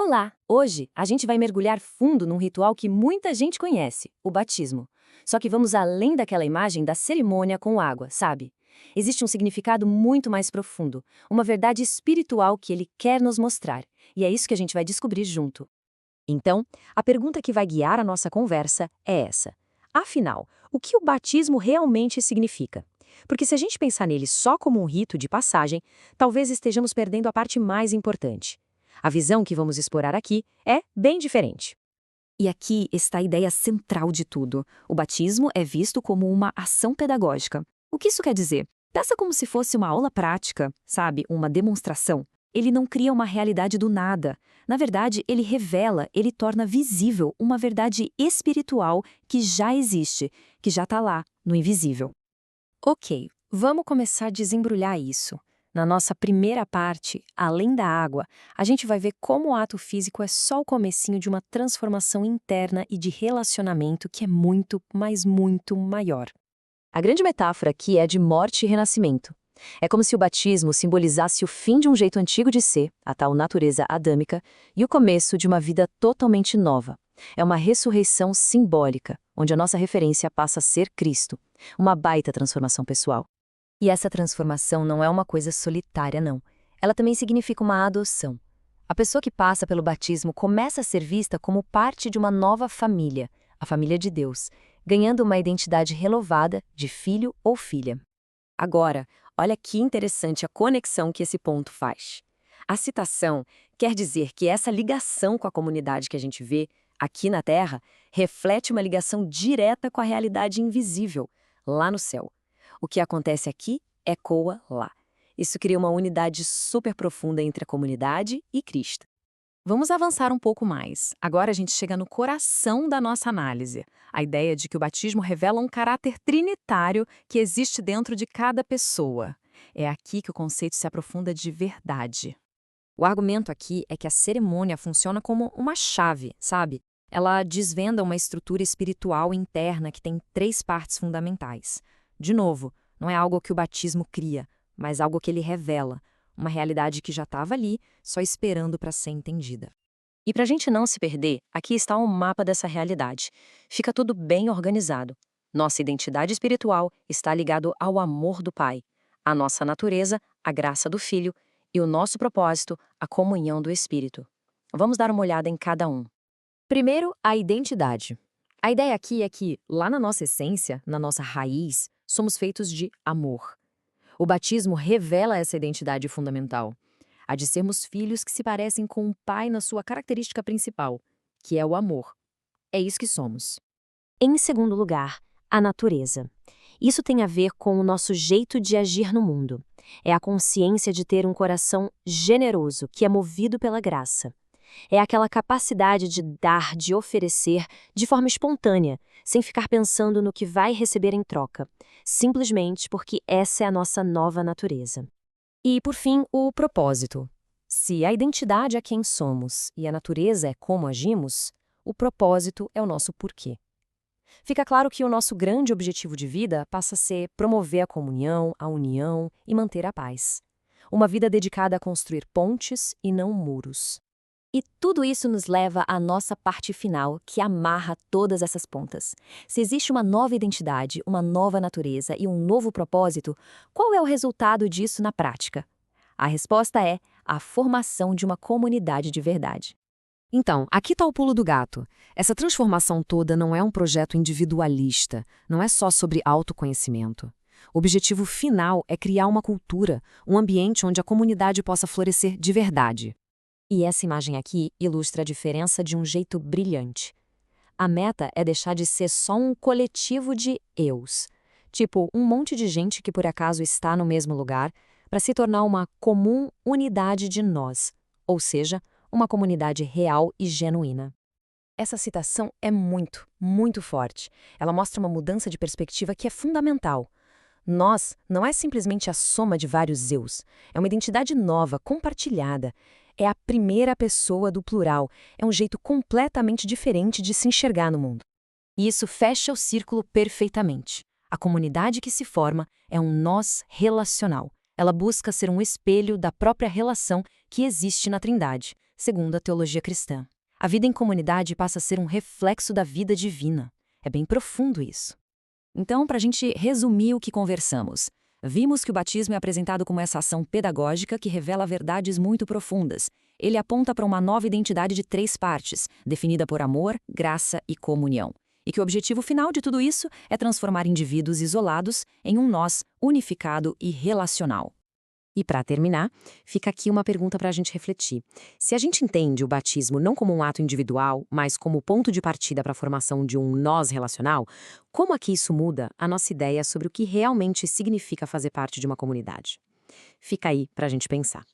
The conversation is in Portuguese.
Olá! Hoje a gente vai mergulhar fundo num ritual que muita gente conhece, o batismo. Só que vamos além daquela imagem da cerimônia com água, sabe? Existe um significado muito mais profundo, uma verdade espiritual que ele quer nos mostrar. E é isso que a gente vai descobrir junto. Então, a pergunta que vai guiar a nossa conversa é essa. Afinal, o que o batismo realmente significa? Porque se a gente pensar nele só como um rito de passagem, talvez estejamos perdendo a parte mais importante. A visão que vamos explorar aqui é bem diferente. E aqui está a ideia central de tudo. O batismo é visto como uma ação pedagógica. O que isso quer dizer? Pensa como se fosse uma aula prática, sabe? Uma demonstração. Ele não cria uma realidade do nada. Na verdade, ele revela, ele torna visível uma verdade espiritual que já existe, que já está lá, no invisível. Ok, vamos começar a desembrulhar isso. Na nossa primeira parte, além da água, a gente vai ver como o ato físico é só o comecinho de uma transformação interna e de relacionamento que é muito, mas muito maior. A grande metáfora aqui é de morte e renascimento. É como se o batismo simbolizasse o fim de um jeito antigo de ser, a tal natureza adâmica, e o começo de uma vida totalmente nova. É uma ressurreição simbólica, onde a nossa referência passa a ser Cristo. Uma baita transformação pessoal. E essa transformação não é uma coisa solitária, não. Ela também significa uma adoção. A pessoa que passa pelo batismo começa a ser vista como parte de uma nova família, a família de Deus, ganhando uma identidade renovada de filho ou filha. Agora, olha que interessante a conexão que esse ponto faz. A citação quer dizer que essa ligação com a comunidade que a gente vê aqui na Terra reflete uma ligação direta com a realidade invisível, lá no céu. O que acontece aqui ecoa lá. Isso cria uma unidade super profunda entre a comunidade e Cristo. Vamos avançar um pouco mais. Agora a gente chega no coração da nossa análise. A ideia de que o batismo revela um caráter trinitário que existe dentro de cada pessoa. É aqui que o conceito se aprofunda de verdade. O argumento aqui é que a cerimônia funciona como uma chave, sabe? Ela desvenda uma estrutura espiritual interna que tem 3 partes fundamentais. De novo, não é algo que o batismo cria, mas algo que ele revela. Uma realidade que já estava ali, só esperando para ser entendida. E para a gente não se perder, aqui está um mapa dessa realidade. Fica tudo bem organizado. Nossa identidade espiritual está ligado ao amor do Pai, a nossa natureza, a graça do Filho, e o nosso propósito, a comunhão do Espírito. Vamos dar uma olhada em cada um. Primeiro, a identidade. A ideia aqui é que, lá na nossa essência, na nossa raiz, somos feitos de amor. O batismo revela essa identidade fundamental, a de sermos filhos que se parecem com o Pai na sua característica principal, que é o amor. É isso que somos. Em segundo lugar, a natureza. Isso tem a ver com o nosso jeito de agir no mundo. É a consciência de ter um coração generoso, que é movido pela graça. É aquela capacidade de dar, de oferecer, de forma espontânea, sem ficar pensando no que vai receber em troca, simplesmente porque essa é a nossa nova natureza. E, por fim, o propósito. Se a identidade é quem somos e a natureza é como agimos, o propósito é o nosso porquê. Fica claro que o nosso grande objetivo de vida passa a ser promover a comunhão, a união e manter a paz. Uma vida dedicada a construir pontes e não muros. E tudo isso nos leva à nossa parte final, que amarra todas essas pontas. Se existe uma nova identidade, uma nova natureza e um novo propósito, qual é o resultado disso na prática? A resposta é a formação de uma comunidade de verdade. Então, aqui está o pulo do gato. Essa transformação toda não é um projeto individualista, não é só sobre autoconhecimento. O objetivo final é criar uma cultura, um ambiente onde a comunidade possa florescer de verdade. E essa imagem aqui ilustra a diferença de um jeito brilhante. A meta é deixar de ser só um coletivo de eus, tipo um monte de gente que por acaso está no mesmo lugar, para se tornar uma comum unidade de nós, ou seja, uma comunidade real e genuína. Essa citação é muito, muito forte. Ela mostra uma mudança de perspectiva que é fundamental. Nós não é simplesmente a soma de vários eus, é uma identidade nova, compartilhada. É a primeira pessoa do plural, é um jeito completamente diferente de se enxergar no mundo. E isso fecha o círculo perfeitamente. A comunidade que se forma é um nós relacional. Ela busca ser um espelho da própria relação que existe na Trindade, segundo a teologia cristã. A vida em comunidade passa a ser um reflexo da vida divina. É bem profundo isso. Então, para a gente resumir o que conversamos, vimos que o batismo é apresentado como essa ação pedagógica que revela verdades muito profundas. Ele aponta para uma nova identidade de 3 partes, definida por amor, graça e comunhão. E que o objetivo final de tudo isso é transformar indivíduos isolados em um nós unificado e relacional. E para terminar, fica aqui uma pergunta para a gente refletir. Se a gente entende o batismo não como um ato individual, mas como ponto de partida para a formação de um nós relacional, como aqui isso muda a nossa ideia sobre o que realmente significa fazer parte de uma comunidade? Fica aí para a gente pensar.